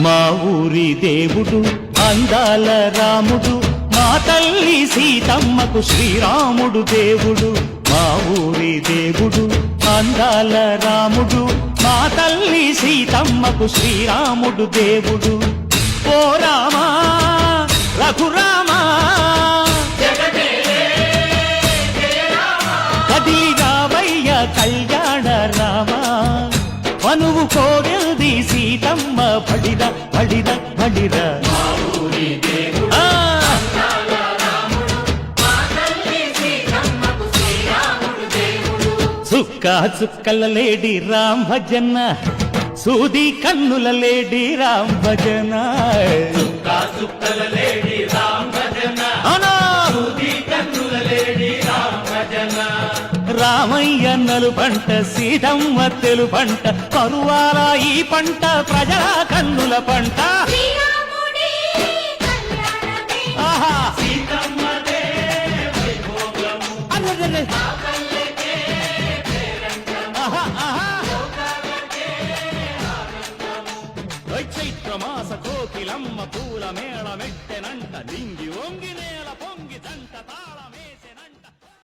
మా ఊరి దేవుడు అందాల రాముడు, మా తల్లి సీతమ్మకు శ్రీరాముడు దేవుడు. మా ఊరి దేవుడు అందాల రాముడు, మా తల్లి సీతమ్మకు శ్రీరాముడు దేవుడు. ఓ రామా రఘురామా కదిలిగావయ్య కళ్యాణ రామా, మనువు కోడెల్ది సీతమ్మ పడిద పడిద పడిద. చుక్క చుక్కల లేడి రామ్ భజన, సూది కన్నుల లేడి రామ్ భజన. చుక్కల లేడి రామ్ భజన, సూది కన్నుల లేడి రామ్ భజన. రామయ్య నలు పంట సీతమ్మ తెలు పంట, కరువాల ఈ పంట ప్రజల కన్నుల పంట. చైత్రమాస కోకిలమ్మ పూల మేళ మెట్టెనంట, లింగి వంగి నేల పొంగి దంట.